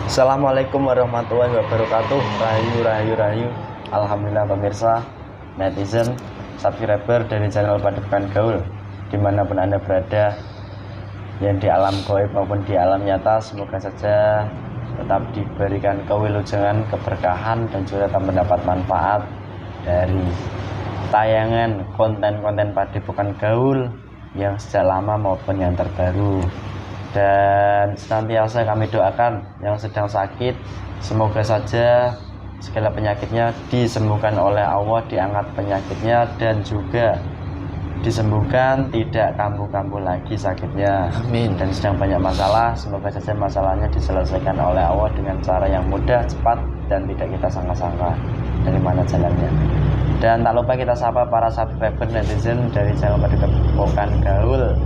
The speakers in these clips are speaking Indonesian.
Assalamualaikum warahmatullahi wabarakatuh. Rahayu, rahayu, rahayu. Alhamdulillah pemirsa, netizen, subscriber dari channel Padepokan Gaul dimanapun Anda berada, yang di alam gaib maupun di alam nyata, semoga saja tetap diberikan kewilujengan, keberkahan, dan juga tetap mendapat manfaat dari tayangan konten-konten Padepokan Gaul yang sejak lama maupun yang terbaru. Dan senantiasa kami doakan yang sedang sakit, semoga saja segala penyakitnya disembuhkan oleh Allah, diangkat penyakitnya, dan juga disembuhkan, tidak kambuh-kambuh lagi sakitnya. Amin. Dan sedang banyak masalah, semoga saja masalahnya diselesaikan oleh Allah dengan cara yang mudah, cepat, dan tidak kita sangka-sangka dari mana jalannya. Dan tak lupa kita sapa para subscriber netizen dari channel Padepokan Gaul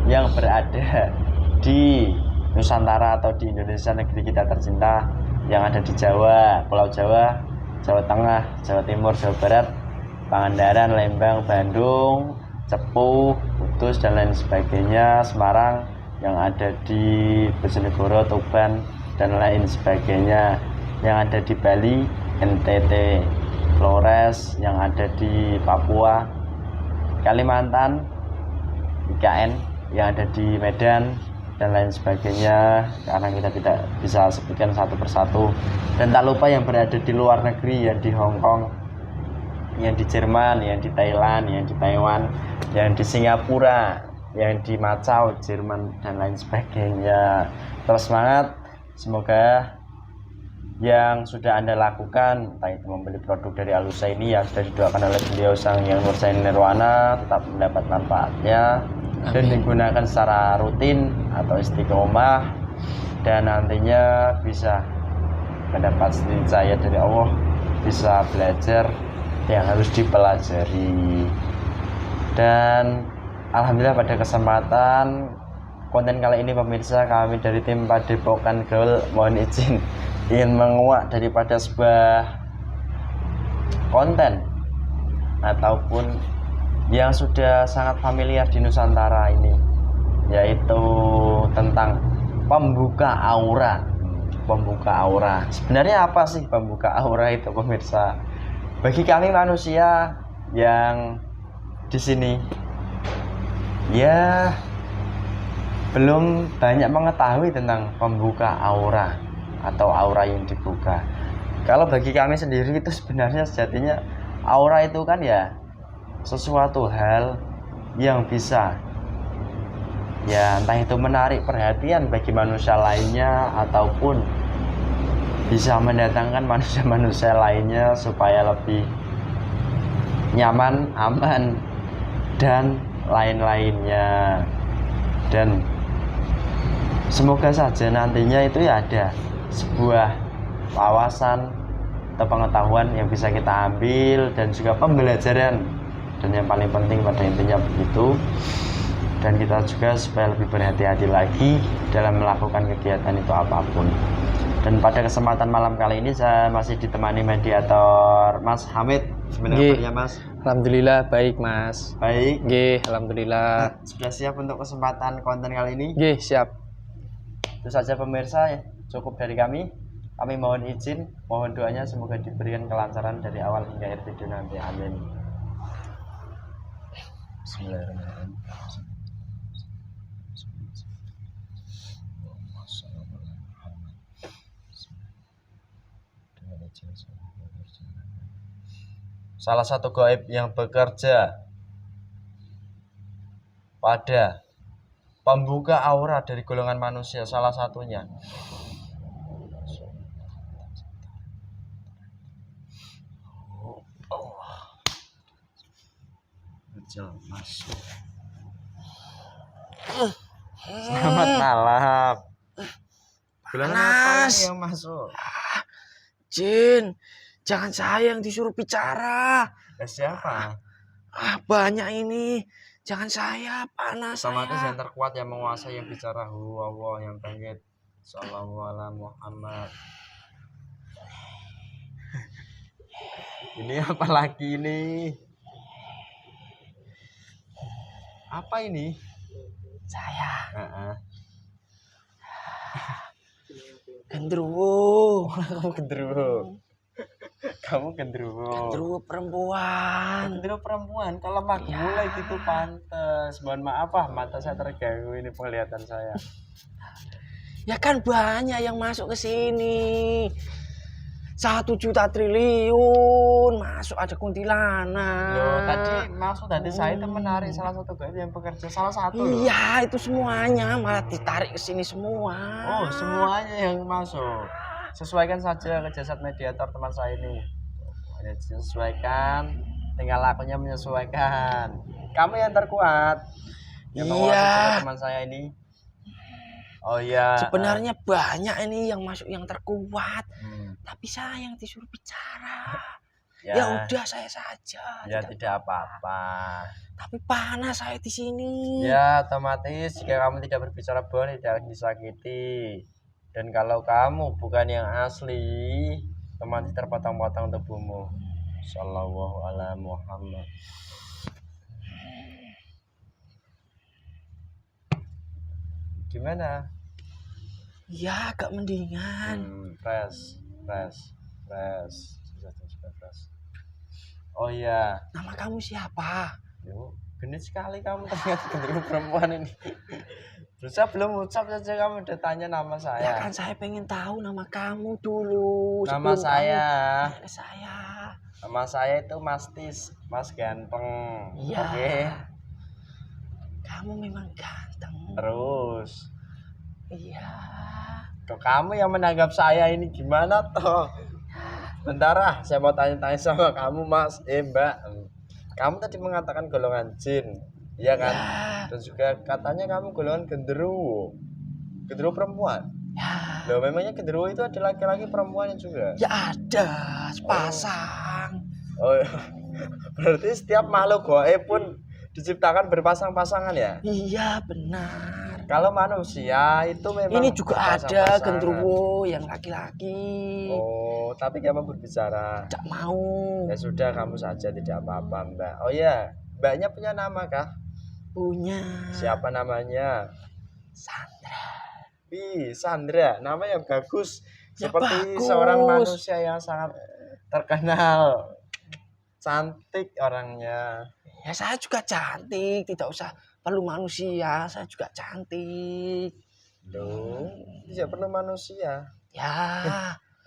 yang berada di Nusantara atau di Indonesia, negeri kita tercinta, yang ada di Jawa, Pulau Jawa, Jawa Tengah, Jawa Timur, Jawa Barat, Pangandaran, Lembang, Bandung, Cepu, Kudus, dan lain sebagainya, Semarang, yang ada di Bojonegoro, Tuban, dan lain sebagainya, yang ada di Bali, NTT, Flores, yang ada di Papua, Kalimantan, IKN, yang ada di Medan, dan lain sebagainya, karena kita tidak bisa sebutkan satu persatu. Dan tak lupa yang berada di luar negeri, yang di Hong Kong, yang di Jerman, yang di Thailand, yang di Taiwan, yang di Singapura, yang di Macau, Jerman, dan lain sebagainya. Terus semangat, semoga yang sudah Anda lakukan, entah itu membeli produk dari Al-Husaini yang sudah didoakan oleh beliau Sang Hyang Nurzain Nirwana, tetap mendapat manfaatnya. Amin. Dan digunakan secara rutin atau istiqomah, dan nantinya bisa mendapat cahaya dari Allah, bisa belajar yang harus dipelajari. Dan alhamdulillah pada kesempatan konten kali ini pemirsa, kami dari tim Padepokan Gaul mohon izin ingin menguak daripada sebuah konten ataupun yang sudah sangat familiar di Nusantara ini, yaitu tentang pembuka aura. Pembuka aura, sebenarnya apa sih pembuka aura itu pemirsa? Bagi kami manusia yang di sini ya belum banyak mengetahui tentang pembuka aura atau aura yang dibuka. Kalau bagi kami sendiri itu sebenarnya sejatinya aura itu kan ya sesuatu hal yang bisa ya entah itu menarik perhatian bagi manusia lainnya ataupun bisa mendatangkan manusia-manusia lainnya supaya lebih nyaman, aman, dan lain-lainnya. Dan semoga saja nantinya itu ya ada sebuah wawasan atau pengetahuan yang bisa kita ambil, dan juga pembelajaran, dan yang paling penting pada intinya begitu. Dan kita juga supaya lebih berhati-hati lagi dalam melakukan kegiatan itu apapun. Dan pada kesempatan malam kali ini saya masih ditemani mediator Mas Hamid. Sebenarnya Mas, alhamdulillah baik Mas. Baik. Alhamdulillah. Sudah siap untuk kesempatan konten kali ini? Siap. Itu saja pemirsa, ya, cukup dari kami. Kami mohon izin, mohon doanya semoga diberikan kelancaran dari awal hingga akhir video nanti. Amin. Bismillahirrahmanirrahim. Salah satu gaib yang bekerja pada pembuka aura dari golongan manusia, salah satunya masuk. Selamat malam. Golongan apa yang masuk? Jin, jangan saya yang disuruh bicara. Siapa? Banyak ini. Jangan saya, panas Otomatis saya. yang terkuat yang menguasai yang bicara Allah yang bangkit. Sallallahu alaihi Muhammad. Ini apa lagi ini? Apa ini? Saya. Gendruwo. Kamu gendruwo. Kamu gendruwo. Gendruwo perempuan. Gendruwo perempuan. Kalau lemah mulai gitu pantes. Mohon maaf mata saya terganggu ini penglihatan saya. Ya kan banyak yang masuk ke sini. 1 juta triliun masuk ada kuntilanak. Loh, tadi maksud tadi saya itu menarik salah satu gaib yang bekerja salah satu loh. Iya, itu semuanya malah ditarik ke sini semua. Oh, semuanya yang masuk. Sesuaikan saja ke jasad mediator teman saya ini. Sesuaikan, tinggal lakunya menyesuaikan. Kamu yang terkuat. Yang menguasai teman saya ini. Oh iya. Sebenarnya banyak ini yang masuk yang terkuat. Tapi saya yang disuruh bicara. Ya udah saya saja. Ya tidak apa-apa. Tapi panas saya di sini. Ya otomatis jika kamu tidak berbicara boleh tidak disakiti. Dan kalau kamu bukan yang asli, otomatis terpotong-potong tubuhmu. Sallallahu ala Muhammad. Gimana? Ya agak mendingan. Fresh. Oh iya. Nama kamu siapa? Yuk, genit sekali kamu ternyata gendruwo perempuan ini. Berusaha belum ucap saja kamu udah tanya nama saya. Ya kan saya pengen tahu nama kamu dulu. Nama saya. Nama saya itu Mas Tis, Mas ganteng. Iya. Oke. Kamu memang ganteng. Terus. Iya. Kok kamu yang menanggap saya ini gimana toh? Bentar saya mau tanya-tanya sama kamu Mas, Mbak. Kamu tadi mengatakan golongan jin, iya kan? Ya. Dan juga katanya kamu golongan gendruwo. Gendruwo perempuan. Ya. Loh, memangnya gendruwo itu ada laki-laki perempuannya juga? Ya ada, sepasang. Oh, berarti setiap makhluk gaib pun diciptakan berpasang-pasangan ya? Iya benar. Kalau manusia itu memang ini juga ada gendruwo yang laki-laki. Oh, tapi kamu berbicara. Tidak mau. Ya sudah, kamu saja tidak apa-apa, Mbak. Oh ya, Mbaknya punya nama kah? Punya. Siapa namanya? Sandra. Sandra, nama yang bagus. Ya, seperti bagus. Seorang manusia yang sangat terkenal. Cantik orangnya. Ya saya juga cantik, tidak usah perlu manusia, saya juga cantik. Loh, tidak perlu manusia. Ya.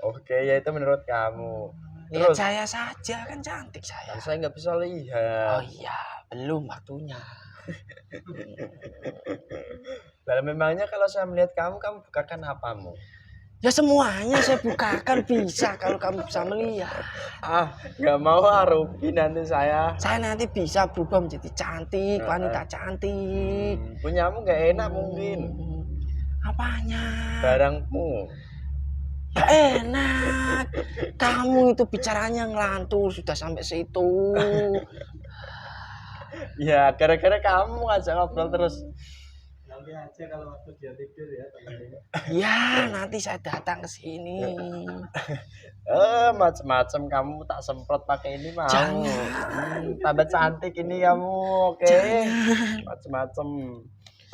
Oke, ya itu menurut kamu. Lihat saya saja kan cantik saya. Kan saya nggak bisa lihat. Oh iya, belum waktunya. Lalu memangnya kalau saya melihat kamu bukakan apamu? Ya semuanya saya bukakan bisa kalau kamu bisa melihat. Nggak mau rugi nanti saya. Saya nanti bisa berubah menjadi cantik, wanita cantik. Punyamu nggak enak mungkin. Apanya? Barangmu. Ya enak. Kamu itu bicaranya ngelantur sudah sampai situ. Ya gara-gara kamu ngajak ngobrol terus. Nanti aja kalau waktu dia tidur ya temennya. Ya nanti saya datang ke sini. Macam-macam kamu tak semprot pakai ini mau. Jangan. Tambah cantik ini kamu, oke? Macam-macam.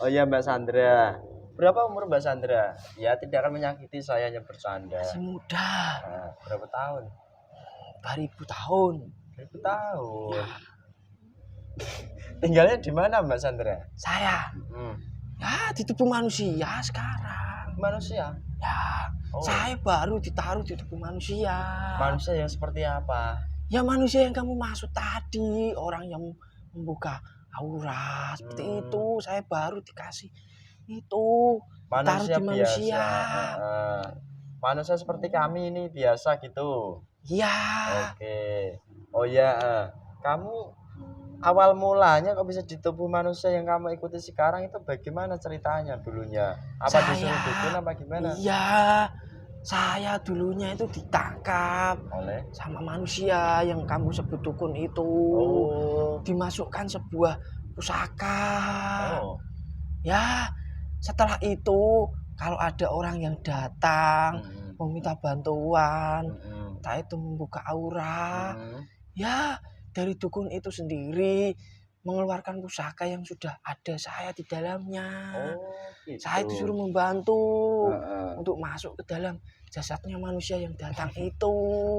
Oh ya Mbak Sandra. Berapa umur Mbak Sandra? Ya tidak akan menyakiti saya, hanya bercanda. Masih muda. Nah, berapa tahun? 2000 tahun. 2000 tahun. Tinggalnya di mana Mbak Sandra? Saya. Ya di tubuh manusia sekarang. Manusia? Ya. Saya baru ditaruh di tubuh manusia. Manusia yang seperti apa? Ya manusia yang kamu maksud tadi, orang yang membuka aura seperti itu. Saya baru dikasih itu. Manusia di biasa. Manusia seperti kami ini biasa gitu. Iya. Oke. Oh ya, kamu awal mulanya kok bisa di tubuh manusia yang kamu ikuti sekarang itu bagaimana ceritanya dulunya? Apa disuruh dukun apa gimana? Iya. Saya dulunya itu ditangkap oleh sama manusia yang kamu sebut dukun itu. Dimasukkan sebuah pusaka. Ya, setelah itu kalau ada orang yang datang meminta bantuan, entah itu membuka aura, ya dari dukun itu sendiri mengeluarkan pusaka yang sudah ada saya di dalamnya. gitu. Saya disuruh membantu Heeh. untuk masuk ke dalam jasadnya manusia yang datang itu.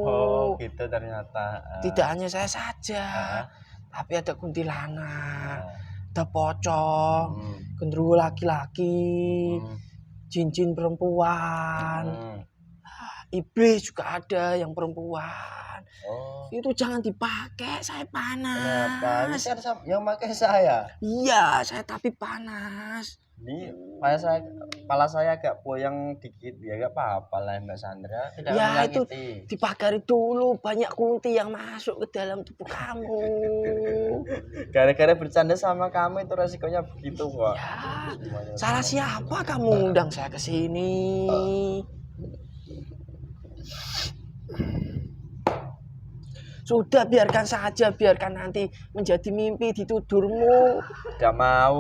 Oh gitu ternyata. Tidak hanya saya saja, Heeh. tapi ada kuntilanak, Heeh. ada pocong, Hmm. genderuwo laki-laki, Hmm. jin-jin perempuan, Hmm. iblis juga ada yang perempuan. Oh. Itu jangan dipakai, saya Kenapa? Ini panas. kan yang pakai saya. Iya, saya tapi panas. Ini kepala saya agak goyang dikit ya gak apa-apa lah Mbak Sandra. Tidak Ya itu menyakiti. dipagari dulu, banyak kunti yang masuk ke dalam tubuh kamu. Gara-gara bercanda sama kamu itu resikonya begitu kok. Ya, Semuanya salah sama. siapa kamu undang saya ke sini? Sudah biarkan saja, biarkan nanti menjadi mimpi di tidurmu. Tidak mau.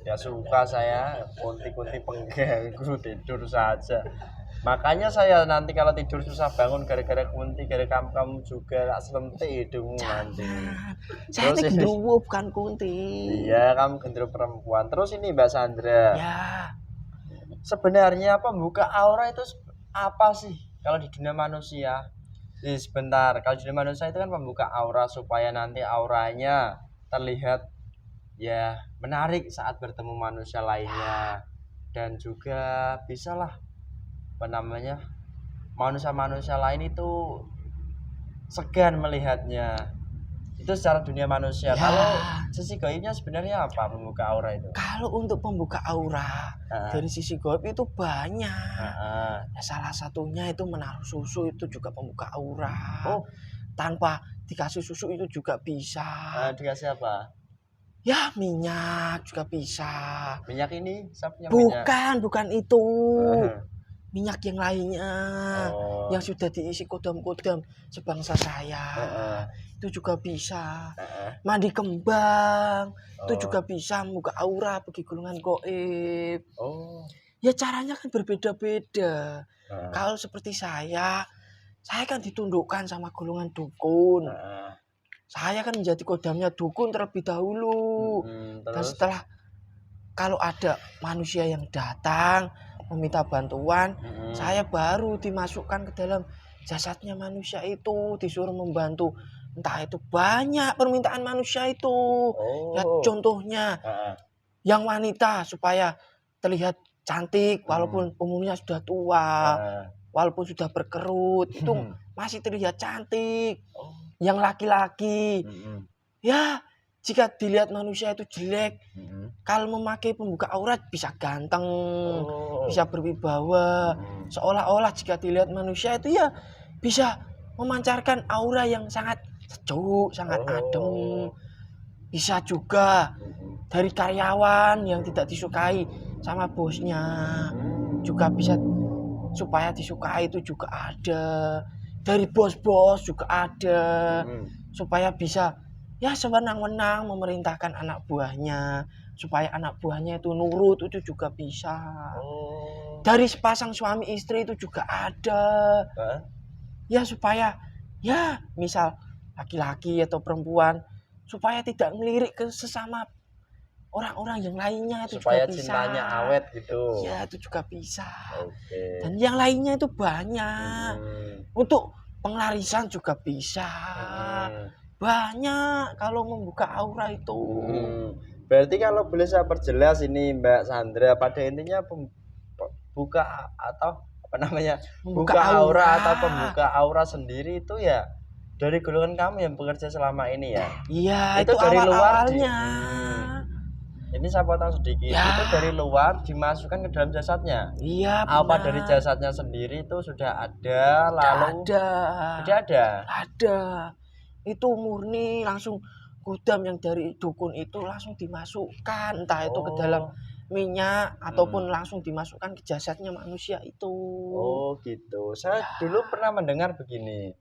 Ya suka saya kunti-kunti pengganggu tidur saja. Makanya saya nanti kalau tidur susah bangun gara-gara kunti, gara-gara kamu juga gak selentik hidungmu nanti. Saya Terus ini ini- genderuwo bukan kunti. Iya, kamu gendero perempuan. Terus ini Mbak Sandra. Ya, Sebenarnya pembuka aura itu apa sih kalau di dunia manusia? Sebentar, kalau di dunia manusia itu kan pembuka aura supaya nanti auranya terlihat ya menarik saat bertemu manusia lainnya, dan juga bisalah apa namanya manusia-manusia lain itu segan melihatnya. Itu secara dunia manusia. Ya. Kalau sisi gaibnya sebenarnya apa pembuka aura itu? kalau untuk pembuka aura dari sisi gaib itu banyak. Heeh. Ya, salah satunya itu menaruh susu itu juga pembuka aura. Oh. Tanpa dikasih susu itu juga bisa. Dikasih apa? Ya, minyak juga bisa. Minyak ini siapa yang minyak? Bukan itu. Heeh. Minyak yang lainnya. Oh. Yang sudah diisi kodam-kodam sebangsa saya. Heeh. Itu juga bisa. Heeh. Mandi kembang itu Oh. juga bisa membuka aura bagi golongan gaib. Oh. Ya caranya kan berbeda-beda. Heeh. Kalau seperti saya kan ditundukkan sama golongan dukun. Heeh. Saya kan menjadi kodamnya dukun terlebih dahulu. Dan Terus setelah kalau ada manusia yang datang meminta bantuan, saya baru dimasukkan ke dalam jasadnya manusia itu, disuruh membantu. Entah itu banyak permintaan manusia itu. Oh. Ya contohnya Heeh. yang wanita supaya terlihat cantik walaupun umurnya sudah tua, Heeh. walaupun sudah berkerut, itu masih terlihat cantik. Yang laki-laki, ya jika dilihat manusia itu jelek, kalau memakai pembuka aurat bisa ganteng, Oh. bisa berwibawa. Seolah-olah jika dilihat manusia itu ya bisa memancarkan aura yang sangat sejuk, sangat adem. Bisa juga dari karyawan yang tidak disukai sama bosnya, juga bisa supaya disukai itu juga ada. Dari bos-bos juga ada, supaya bisa ya sewenang-wenang memerintahkan anak buahnya, supaya anak buahnya itu nurut, itu juga bisa. Oh. Dari sepasang suami istri itu juga ada. Ya supaya ya misal laki-laki atau perempuan supaya tidak ngelirik ke sesama orang-orang yang lainnya, itu supaya juga bisa. cintanya awet gitu. Ya itu juga bisa. Oke. Dan yang lainnya itu banyak. Untuk penglarisan juga bisa. Banyak kalau membuka aura itu. Berarti kalau boleh saya perjelas ini Mbak Sandra, pada intinya buka atau apa namanya Membuka buka aura aura. atau pembuka aura sendiri itu ya dari golongan kamu yang bekerja selama ini ya. Iya, Itu itu dari luar awal-awalnya. Ini saya potong sedikit. Ya. Itu dari luar dimasukkan ke dalam jasadnya. Iya, Apa benar. dari jasadnya sendiri itu sudah ada lalu Ada. tidak ada. Ada. Itu murni langsung kodam yang dari dukun itu langsung dimasukkan, entah itu ke dalam minyak ataupun langsung dimasukkan ke jasadnya manusia itu. Oh gitu. Saya dulu pernah mendengar begini,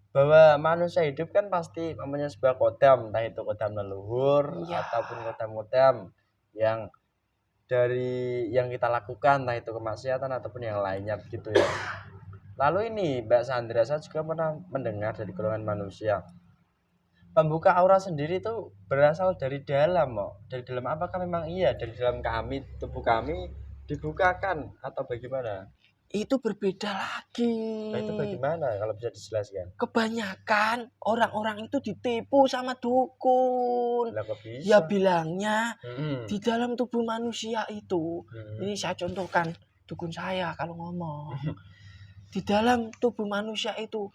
bahwa manusia hidup kan pasti mempunyai sebuah kodam, entah itu kodam leluhur ataupun kodam-kodam yang dari yang kita lakukan, entah itu kemaksiatan ataupun yang lainnya begitu ya. Lalu ini Mbak Sandra, saya juga pernah mendengar dari golongan manusia, pembuka aura sendiri itu berasal dari dalam, kok. Dari dalam apakah memang iya dari dalam kami, tubuh kami dibukakan atau bagaimana? Itu berbeda lagi. Nah, itu bagaimana kalau bisa dijelaskan? Kebanyakan orang-orang itu ditipu sama dukun. Lah kok bisa? Ya bilangnya Mm-mm. di dalam tubuh manusia itu, Mm-mm. ini saya contohkan dukun saya kalau ngomong. Di dalam tubuh manusia itu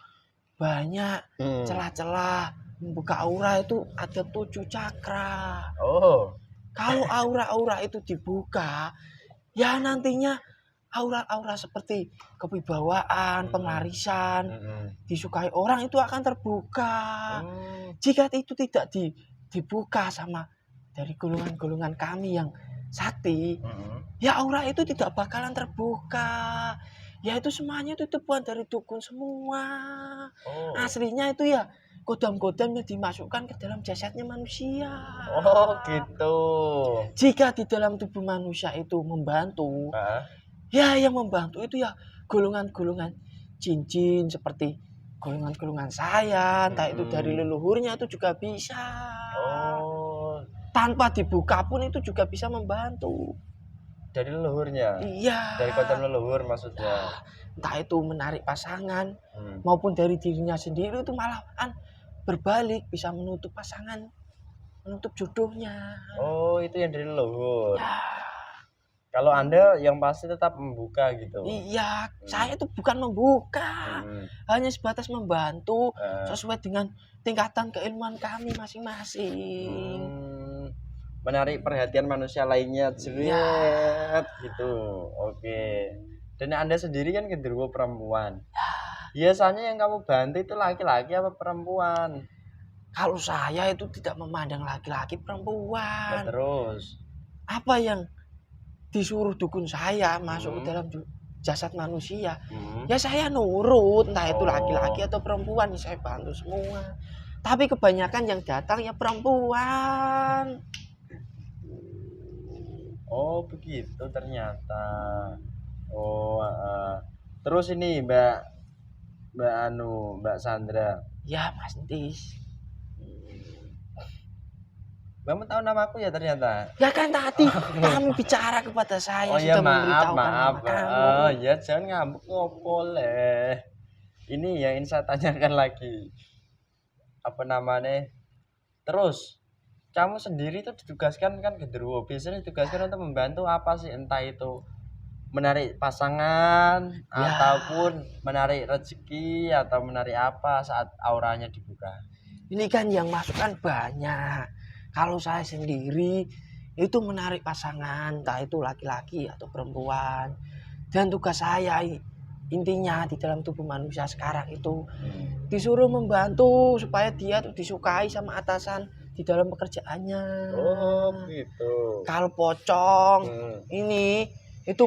banyak Mm. celah-celah. Membuka aura itu ada 7 cakra. Oh. Kalau aura-aura itu dibuka, ya nantinya aura-aura seperti kewibawaan, penglarisan, Mm-mm. disukai orang itu akan terbuka. Oh. Jika itu tidak dibuka sama dari golongan-golongan kami yang sakti, Mm-mm. ya aura itu tidak bakalan terbuka. Ya itu semuanya itu tipuan dari dukun semua. Oh. Aslinya itu ya kodam-kodam yang dimasukkan ke dalam jasadnya manusia. Oh, gitu. Jika di dalam tubuh manusia itu membantu, Hah? ya yang membantu itu ya golongan-golongan jin-jin seperti golongan-golongan saya, entah itu dari leluhurnya itu juga bisa. Oh, Tanpa dibuka pun itu juga bisa membantu. dari leluhurnya. Iya. Dari kodam leluhur maksudnya. Entah itu menarik pasangan Hmm. maupun dari dirinya sendiri itu malahan berbalik bisa menutup pasangan, menutup jodohnya. Oh, itu yang dari leluhur. Ya, Kalau Anda yang pasti tetap membuka gitu. iya, saya itu bukan membuka, Hmm. hanya sebatas membantu Eh. sesuai dengan tingkatan keilmuan kami masing-masing. Menarik perhatian manusia lainnya, jeret gitu. Oke. Dan Anda sendiri kan genderuwo perempuan. Biasanya yang kamu bantu itu laki-laki apa perempuan? Kalau saya itu tidak memandang laki-laki Nah, perempuan. terus. Apa yang disuruh dukun saya masuk ke dalam jasad manusia, Hmm. ya saya nurut, entah itu Oh. laki-laki atau perempuan, ya saya bantu semua. Tapi kebanyakan yang datang ya perempuan. Oh, begitu ternyata. Oh, terus ini Mbak Sandra. Ya Mas Tis. Kamu tahu namaku ya ternyata. Ya kan tadi kamu bicara kepada saya Oh ya, sudah memberitahukan maaf. nama kamu. Oh ya, jangan ngambek, nggak boleh. Ini yang ingin saya tanyakan lagi. Apa namanya? Terus kamu sendiri itu ditugaskan kan genderuwo. Biasanya ditugaskan untuk membantu apa sih? Entah itu menarik pasangan Ya. ataupun menarik rezeki atau menarik apa saat auranya dibuka. Ini kan yang masuk kan banyak. Kalau saya sendiri itu menarik pasangan, entah itu laki-laki atau perempuan. Dan tugas saya intinya di dalam tubuh manusia sekarang itu disuruh membantu supaya dia tuh disukai sama atasan di dalam pekerjaannya. Oh, gitu. Kalau pocong Hmm. ini itu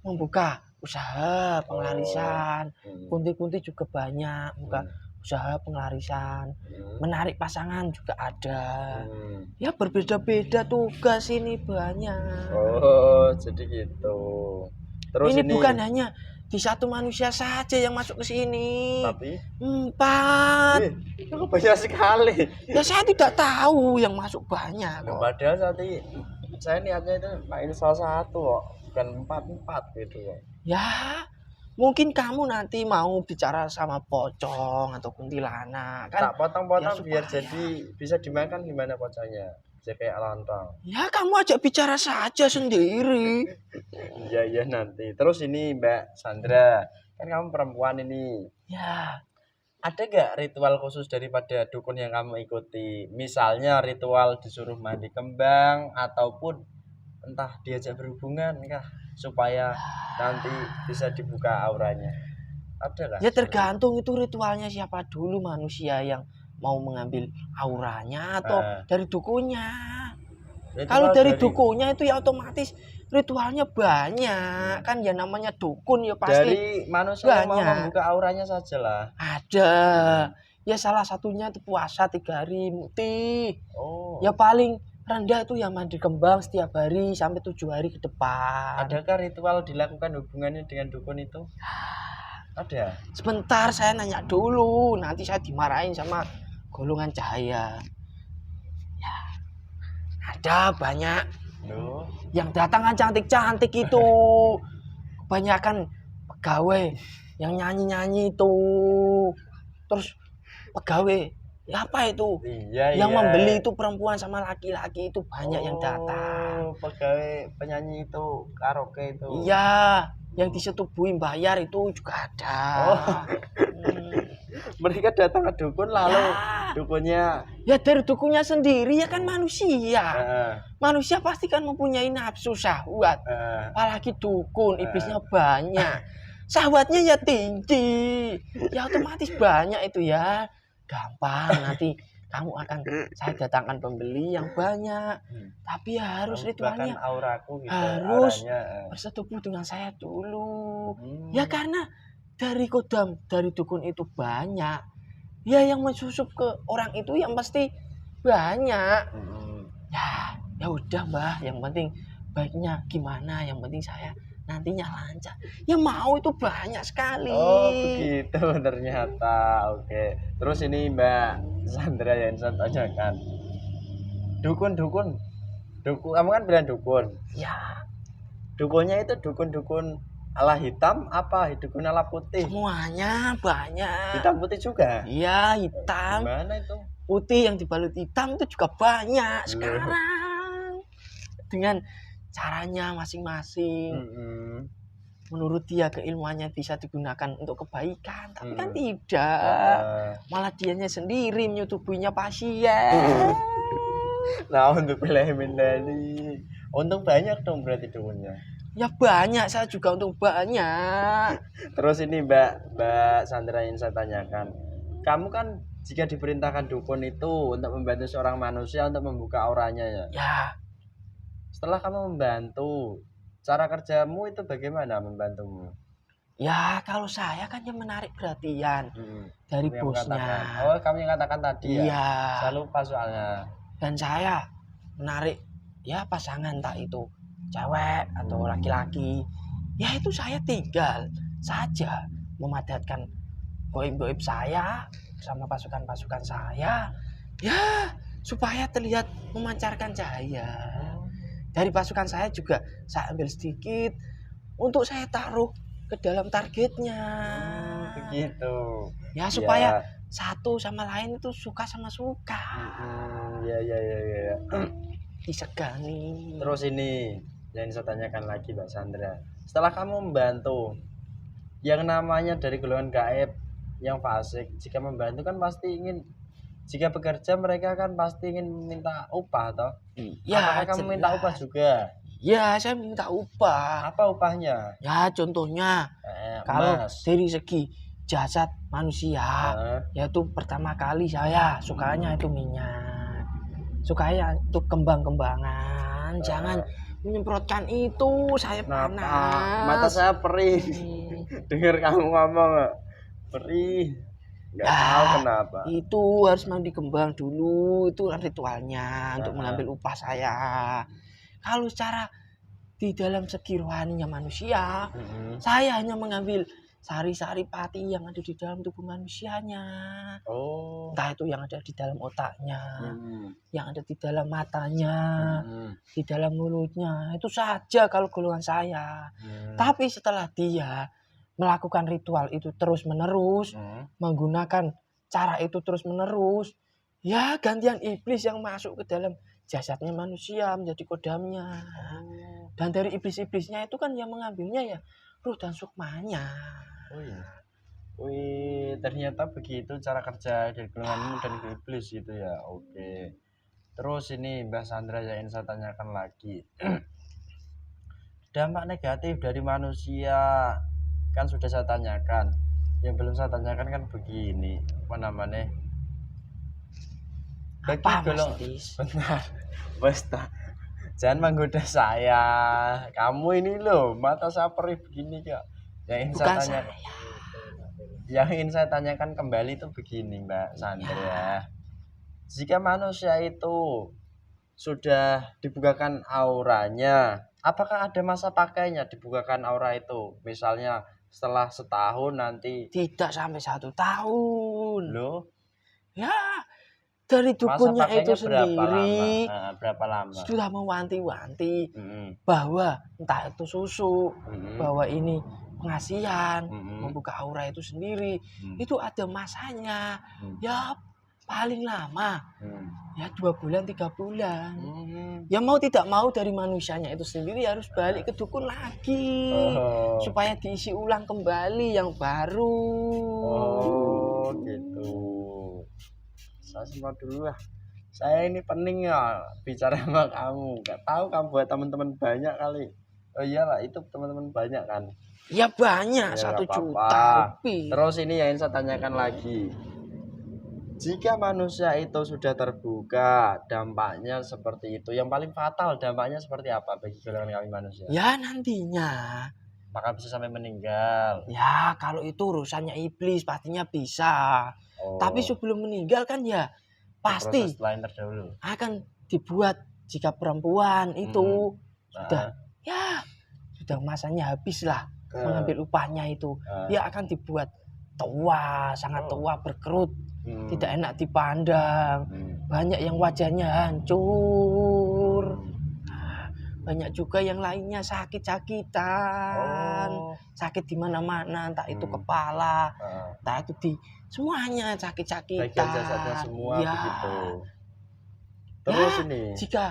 membuka usaha penglarisan. Hmm. Kunti-kunti juga banyak, buka usaha penglarisan. Menarik pasangan juga ada. Ya berbeda-beda tugas ini banyak. Oh, jadi gitu. Terus ini ini bukan hanya di satu manusia saja yang masuk ke sini. tapi 4. kok banyak sekali. Ya saya tidak tahu yang masuk banyak kok. Padahal tadi saya niatnya itu main salah satu kok, bukan 4 gitu kok. Ya mungkin kamu nanti mau bicara sama pocong atau kuntilanak kan. Tak potong-potong biar supaya. jadi bisa dimakan gimana pocongnya? Bisa kayak lontong. Ya kamu ajak bicara saja sendiri. Iya nanti. Terus ini Mbak Sandra, kan kamu perempuan ini. Ya Ada gak ritual khusus daripada dukun yang kamu ikuti? Misalnya ritual disuruh mandi kembang ataupun entah diajak berhubungan kah supaya nanti bisa dibuka auranya. Ada gak? ya tergantung itu ritualnya siapa dulu, manusia yang mau mengambil auranya atau dari dukunya. Ritual Kalau dari dukunya itu ya otomatis ritualnya banyak kan, ya namanya dukun ya pasti dari manusia yang mau banyak. membuka auranya saja lah. Ada. Ya salah satunya itu puasa 3 hari mukti. Oh. Ya paling rendah itu yang mandi kembang setiap hari sampai 7 hari ke depan. Adakah ritual dilakukan hubungannya dengan dukun itu? Ada. Sebentar saya nanya dulu, nanti saya dimarahin sama golongan cahaya. Ya, ada banyak Loh, yang datang kan cantik-cantik itu. Kebanyakan pegawai yang nyanyi-nyanyi itu. Terus pegawai ya apa itu? iya Yang iya. membeli itu perempuan sama laki-laki itu banyak yang datang. Oh, pegawai penyanyi itu karaoke itu. Iya, yang disetubuhin bayar itu juga ada. Oh. Hmm. Mereka datang ke dukun lalu Ya. dukunnya Ya dari dukunnya sendiri ya kan manusia. eh, Manusia pasti kan mempunyai nafsu syahwat. eh, Apalagi dukun, iblisnya banyak. Syahwatnya ya tinggi. Ya otomatis banyak itu ya. Gampang nanti kamu akan saya datangkan pembeli yang banyak. Tapi ya harus bahkan ritualnya auraku gitu. harus Auranya, bersetubuh dengan saya dulu. Hmm. Ya karena dari kodam, dari dukun itu banyak. Ya yang mensusup ke orang itu yang pasti banyak. Hmm. Ya udah Mbah, yang penting baiknya gimana, yang penting saya nantinya lancar. Ya mau itu banyak sekali. Oh begitu ternyata. Oke. Terus ini Mbak Sandra yang saya tanyakan. Dukun. Kamu kan bilang dukun. Ya Dukunnya itu dukun ala hitam apa dukun ala putih? semuanya banyak. Hitam putih juga. Iya hitam, Gimana itu? putih yang dibalut hitam itu juga banyak sekarang. Dengan caranya masing-masing. Mm-mm. Menurut dia keilmuannya bisa digunakan untuk kebaikan, tapi kan Hmm. tidak. Ah. Malah dianya sendiri menyutubuhinya pasien. Nah untuk pilih Mindani untung banyak dong berarti dukunnya. Ya banyak, saya juga untuk banyak. Terus ini Mbak Sandra yang saya tanyakan, kamu kan jika diperintahkan dukun itu untuk membantu seorang manusia untuk membuka auranya ya. Ya, Setelah kamu membantu, cara kerjamu itu bagaimana membantumu? ya kalau saya kan yang menarik perhatian dari Kamu yang bosnya. mengatakan. Oh kamu yang katakan tadi ya. Iya. Saya lupa soalnya. Dan saya menarik ya pasangan tak itu cewek atau laki-laki. Ya itu saya tinggal saja memadatkan goib-goib saya sama pasukan-pasukan saya. Ya supaya terlihat memancarkan cahaya. Dari pasukan saya juga saya ambil sedikit untuk saya taruh ke dalam targetnya. Begitu. Ya supaya satu sama lain itu suka sama suka. Ya. Disegani. Terus ini yang saya tanyakan lagi Mbak Sandra. Setelah kamu membantu yang namanya dari golongan gaib yang fasik, jika membantu kan pasti ingin, jika bekerja mereka kan pasti ingin minta upah toh? Ya, apakah kamu minta upah juga? Ya, saya minta upah. Apa upahnya? Ya, contohnya kalau Emas. dari segi jasad manusia, yaitu pertama kali saya sukanya itu minyak. Sukanya itu kembang-kembangan. Jangan menyemprotkan itu, saya panas. Mata saya perih. Dengar kamu ngomong perih. Nggak tahu kenapa. Itu harus mandi kembang dulu, itu kan ritualnya untuk mengambil upah saya. Kalau secara di dalam segi rohaninya manusia, saya hanya mengambil sari-sari pati yang ada di dalam tubuh manusianya. Entah itu yang ada di dalam otaknya, yang ada di dalam matanya, di dalam mulutnya. Itu saja kalau golongan saya. Tapi setelah dia melakukan ritual itu terus-menerus, menggunakan cara itu terus-menerus, ya gantian iblis yang masuk ke dalam jasadnya manusia menjadi kodamnya. Dan dari iblis-iblisnya itu kan yang mengambilnya ya ruh dan sukmanya. Wih, ternyata begitu cara kerja dari golonganmu dan iblis gitu ya. Oke. Terus ini Mbak Sandra yang ingin saya tanyakan lagi. Dampak negatif dari manusia kan sudah saya tanyakan. Yang belum saya tanyakan kan begini, apa namanya? Apa golong Mas? benar. Jangan menggoda saya. Kamu ini loh, mata saya perih begini kok. Yang ingin Bukan saya tanyakan. Yang ingin saya tanyakan kembali itu begini, Mbak Sandra. Jika manusia itu sudah dibukakan auranya, apakah ada masa pakainya dibukakan aura itu? Misalnya setelah setahun nanti. Tidak sampai 1 tahun. Loh? Ya, dari Masa dukunnya itu pakainya berapa lama? sendiri Berapa lama? sudah mewanti-wanti Mm-mm. bahwa entah itu susu, Mm-mm. bahwa ini pengasihan, Mm-mm. membuka aura itu sendiri, itu ada masanya. Mm. Ya paling lama Mm. ya 2 bulan 3 bulan. Mm. Ya mau tidak mau dari manusianya itu sendiri harus balik ke dukun lagi Oh. supaya diisi ulang kembali yang baru. Oh gitu. Saya semua dulu lah. Saya ini pening ya bicara sama kamu. Gak tahu kamu buat teman-teman banyak kali. Oh iyalah itu teman-teman banyak kan. Ya banyak, Ya, 1 nggak juta apa-apa. lebih. Terus ini yang saya tanyakan lagi. Jika manusia itu sudah terbuka, dampaknya seperti itu. Yang paling fatal dampaknya seperti apa bagi golongan kami manusia? Ya nantinya, Maka bisa sampai meninggal. ya kalau itu urusannya iblis pastinya bisa. Oh, Tapi sebelum meninggal kan ya pasti proses lain terdahulu. akan dibuat jika perempuan itu sudah Nah, ya sudah masanya habis lah eh, mengambil upahnya itu. eh, Dia akan dibuat tua, sangat tua, berkerut, hmm, tidak enak dipandang. hmm, Banyak yang wajahnya hancur. Banyak juga yang lainnya sakit-sakitan. Oh, Sakit di mana-mana, entah itu Hmm. kepala, eh, entah itu di semuanya sakit-sakitan. bagian jasadnya semua Ya. begitu. Terus ini, Jika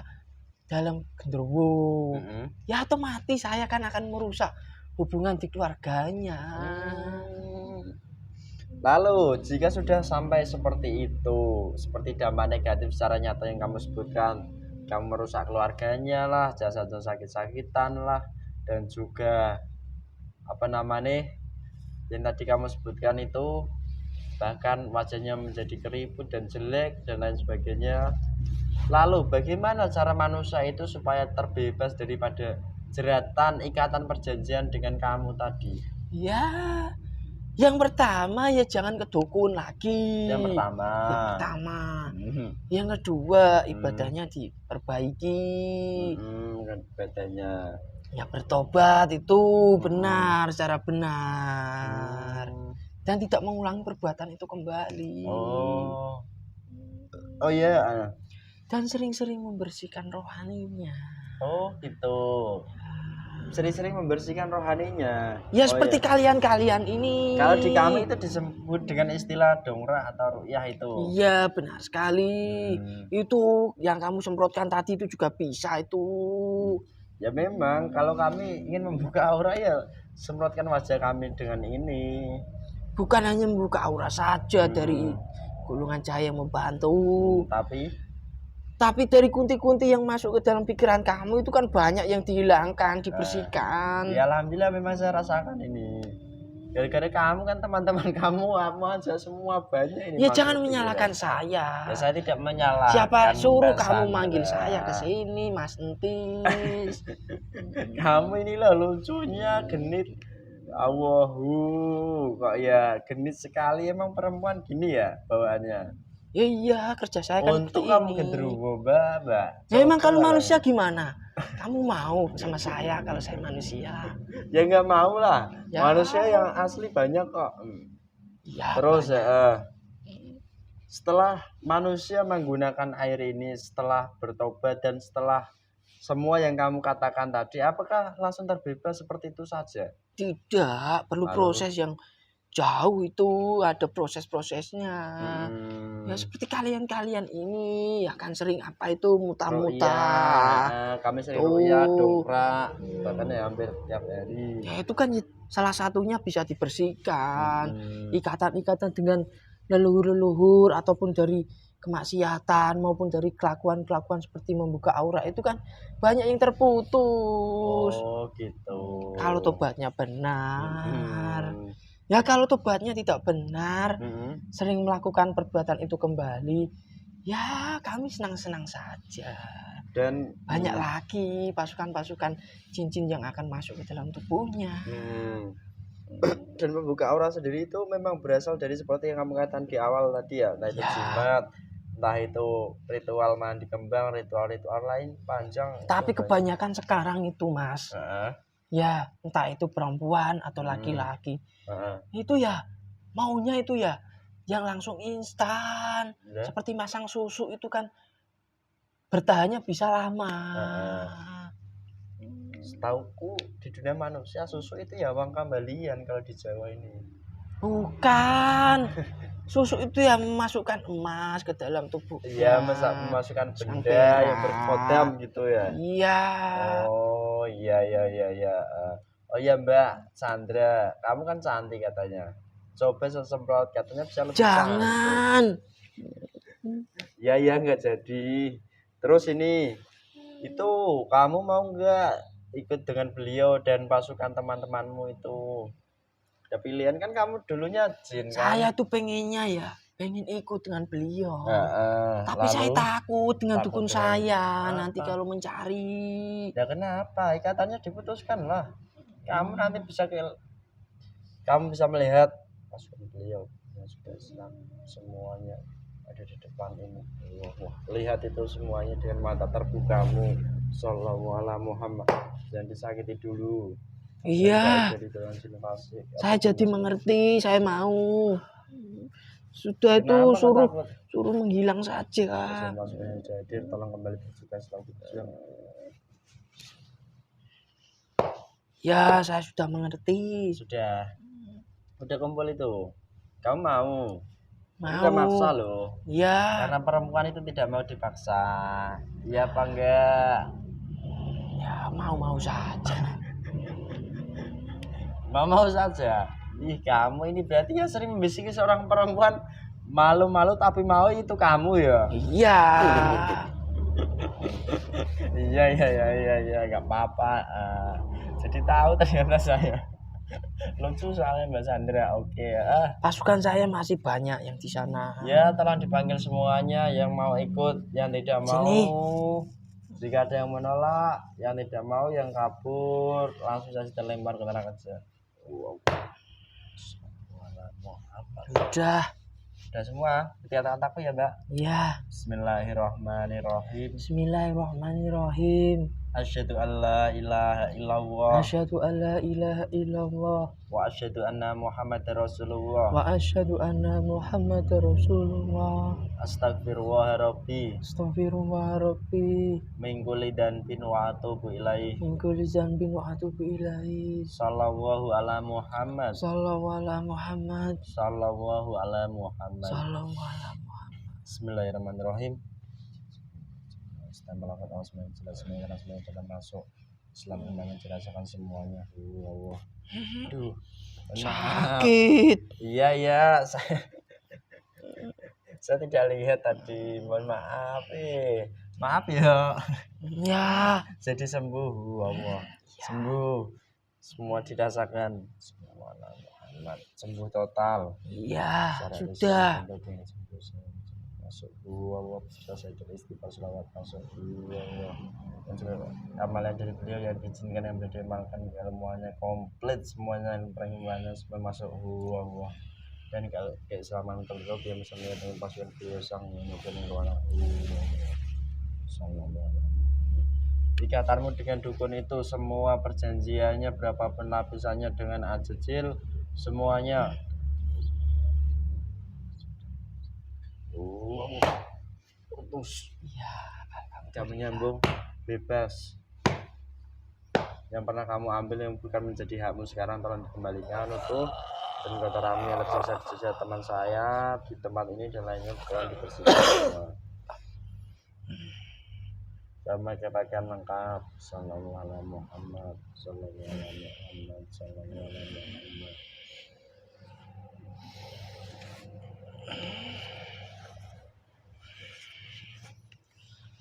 dalam genderuwo, Mm-mm. ya otomatis saya kan akan merusak hubungan di keluarganya. Lalu jika sudah sampai seperti itu, seperti dampak negatif secara nyata yang kamu sebutkan, kamu merusak keluarganya lah, jasadnya sakit-sakitan lah, dan juga apa namanya yang tadi kamu sebutkan itu, bahkan wajahnya menjadi keriput dan jelek dan lain sebagainya. Lalu bagaimana cara manusia itu supaya terbebas daripada jeratan ikatan perjanjian dengan kamu tadi? Ya, yang pertama ya jangan ke dukun lagi. Yang pertama. Yang pertama. Mhm. Yang kedua ibadahnya diperbaiki. Kan bedanya. Ya bertobat itu benar, secara benar. Dan tidak mengulangi perbuatan itu kembali. Oh. Oh iya. Dan sering-sering membersihkan rohaninya. Oh gitu. Sering-sering membersihkan rohaninya. Ya Oh, seperti iya. kalian-kalian ini. Kalau di kami itu disebut dengan istilah dongrak atau ru'yah itu. Iya benar sekali. Hmm. Itu yang kamu semprotkan tadi itu juga bisa itu. Ya memang kalau kami ingin membuka aura ya semprotkan wajah kami dengan ini. Bukan hanya membuka aura saja dari golongan cahaya yang membantu. Tapi dari kunti-kunti yang masuk ke dalam pikiran kamu itu kan banyak yang dihilangkan, dibersihkan. Ya alhamdulillah memang saya rasakan ini. Gara-gara kamu kan teman-teman kamu apa aja semua banyak ini. Ya masuk jangan ke menyalahkan pikiran. saya. Ya saya tidak menyalahkan. Siapa suruh Mbak kamu Sandra. manggil saya ke sini, Mas Entis? Kamu ini loh lucunya genit. Awahu, kok ya genit sekali emang perempuan gini ya bawaannya. Ya iya, kerja saya kan Untuk seperti kamu ini. genderuwo, Mbak. Ya emang kalau Coba lah. manusia gimana? Kamu mau sama saya kalau saya manusia? Ya nggak mau lah. Ya. Manusia yang asli banyak kok. Ya. Terus setelah manusia menggunakan air ini, setelah bertobat dan setelah semua yang kamu katakan tadi, apakah langsung terbebas seperti itu saja? Tidak, perlu Lalu? proses yang jauh itu, ada proses-prosesnya. Ya seperti kalian-kalian ini akan sering apa itu muta-muta. Kami sering Tuh. ruya, dongkrak, bahkan ya hampir tiap hari. Ya itu kan salah satunya bisa dibersihkan. Ikatan-ikatan dengan leluhur-leluhur ataupun dari kemaksiatan maupun dari kelakuan-kelakuan seperti membuka aura itu kan banyak yang terputus. Oh gitu. Kalau tobatnya benar. Hmm. Ya kalau tobatnya tidak benar, Hmm. sering melakukan perbuatan itu kembali, ya kami senang-senang saja. Dan Banyak lagi pasukan-pasukan cincin yang akan masuk ke dalam tubuhnya. Dan membuka aura sendiri itu memang berasal dari seperti yang kamu katakan di awal tadi ya, entah itu Ya. jimat, entah itu ritual mandi kembang, ritual-ritual lain panjang. Tapi itu kebanyakan sekarang itu Mas, banyak. ya entah itu perempuan atau laki-laki, itu ya maunya itu ya yang langsung instan. Ya. Seperti masang susu itu kan bertahannya bisa lama. Setauku di dunia manusia susu itu ya uang kembalian kalau di Jawa ini. Bukan. Susu itu yang memasukkan emas ke dalam tubuh. Iya, memasukkan benda perak. yang berkodam gitu ya. Iya. Oh iya. Oh iya Mbak Sandra, kamu kan cantik katanya. Coba sesemprot katanya bisa lebih cantik. Jangan. Ya nggak jadi. Terus ini, itu kamu mau nggak ikut dengan beliau dan pasukan teman-temanmu itu? Ya pilihan kan kamu dulunya jin kan. Saya tuh pengen ikut dengan beliau. Tapi Lalu, saya takut dengan takut dukun dengan saya apa? nanti kalau mencari. Ya kenapa? Ikatannya diputuskan lah. Kamu nanti kamu bisa melihat pasukan beliau yang sudah Islam semuanya ada di depan ini. Wah, lihat itu semuanya dengan mata terbukamu. Sallallahu alaihi Muhammad. Jangan disakiti dulu. Iya. Saya jadi mengerti, saya mau. Sudah itu suruh menghilang saja. Jadi tolong kembali bertugas lagi. Ya, saya sudah mengerti. Sudah kumpul itu. Kamu mau? Mau. Kita maksa loh. Ya. Karena perempuan itu tidak mau dipaksa. Iya apa enggak? Ya, mau saja. Mau saja. Ih, kamu ini berarti ya sering membisiki seorang perempuan malu-malu tapi mau itu kamu ya? Iya. Iya, nggak apa-apa. Jadi tahu ternyata saya. Lucu soalnya Mbak Sandra. Oke. Pasukan saya masih banyak yang di sana. Ya, tolong dipanggil semuanya yang mau ikut, yang tidak mau. Sini. Jika ada yang menolak, yang tidak mau, yang kabur, langsung saja terlempar ke neraka kerja. Sudah semua. Dikatakan takut ya, Mbak? Iya. Bismillahirrahmanirrahim. Bismillahirrahmanirrahim. Asyhadu alla ilaha illallah. Asyhadu alla ilaha illallah. Wa asyhadu anna Muhammadar Rasulullah. Wa asyhadu anna Muhammadar Rasulullah. Astagfirullah Rabbi. Astagfirullah Rabbi. Min kulli dhanbin wa atubu ilaih. Min kulli dhanbin wa atubu ilaih. Sallallahu ala Muhammad. Sallallahu ala Muhammad. Sallallahu ala Muhammad. Sallallahu ala Muhammad. Bismillahirrahmanirrahim. Kita melakukan semuanya kita masuk Islam dengan dirasakan semuanya. Allah. Aduh. Sakit. Iya, saya tidak lihat tadi. Mohon maaf. Maaf ya. Ya. Jadi sembuh, Allah. Sembuh. Semua dirasakan. Semua sembuh total. Iya, sudah. Masuk Allah, saya istighfar selawat masuk Allah. Dan juga amalan dari beliau yang diizinkan yang beliau diamalkan ilmuannya komplit semuanya ilmuannya semua masuk Allah. Dan kalau keislaman beliau dia bisa melihat dengan pasukan beliau sang mungkin Allah. Ikatanmu dengan dukun itu semua perjanjiannya berapapun lapisannya dengan ajejil semuanya putus. Ya, tidak menyambung bebas. Yang pernah kamu ambil yang bukan menjadi hakmu sekarang tolong dikembalikan utuh dan kotoranmu yang tersisa teman saya di tempat ini dan lainnya tolong dibersihkan semua. Sama pakaian lengkap. Sallallahu alaihi Muhammad. Sallallahu alaihi Muhammad. Sallallahu alaihi Muhammad.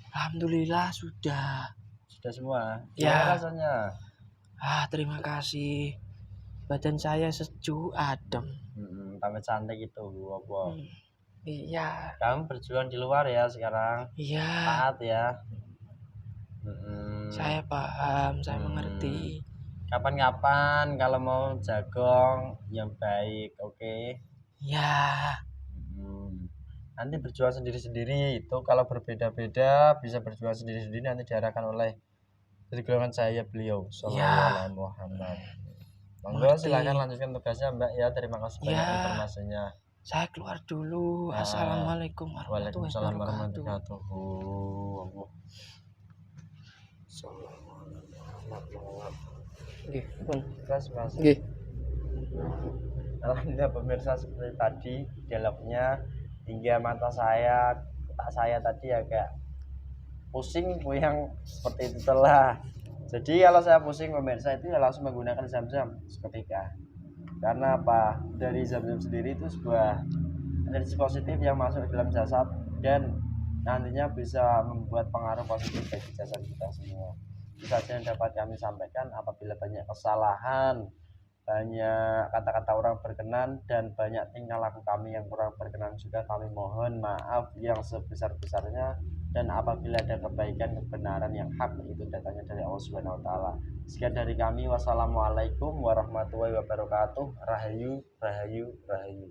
Alhamdulillah sudah Semua. Ya. Rasanya. Terima kasih. Badan saya sejuk, adem. Tambah cantik itu, apa? Iya. Kamu berjuang di luar ya sekarang. Iya. Taat ya. Saya paham, saya mengerti. Kapan-kapan kalau mau jagong yang baik, oke? Ya. Nanti berjuang sendiri-sendiri itu kalau berbeda-beda bisa berjuang sendiri-sendiri nanti diarahkan oleh dari golongan saya beliau Sallallahu alaihi Muhammad. Monggo silakan lanjutkan tugasnya Mbak ya. Terima kasih banyak informasinya. Saya keluar dulu. Ah. Assalamualaikum warahmatullahi Waalaikumsalam wabarakatuh. warahmatullahi wabarakatuh. Nggih, pun. Terus Mas, Nggih. alhamdulillah pemirsa, seperti tadi dialognya hingga mata saya, otak saya tadi agak pusing, puyeng seperti itulah. Jadi kalau saya pusing pemirsa itu ya langsung menggunakan zam-zam seketika. Karena apa? Dari zam-zam sendiri itu sebuah energi positif yang masuk ke dalam jasad dan nantinya bisa membuat pengaruh positif bagi jasad kita semua. Itu saja yang dapat kami sampaikan. Apabila banyak kesalahan, banyak kata-kata orang berkenan, dan banyak tingkah laku kami yang kurang berkenan juga, kami mohon maaf yang sebesar-besarnya. Dan apabila ada kebaikan, kebenaran yang hak, itu datangnya dari Allah Subhanahu wa taala. Sekian dari kami. Wassalamualaikum warahmatullahi wabarakatuh. Rahayu, rahayu, rahayu.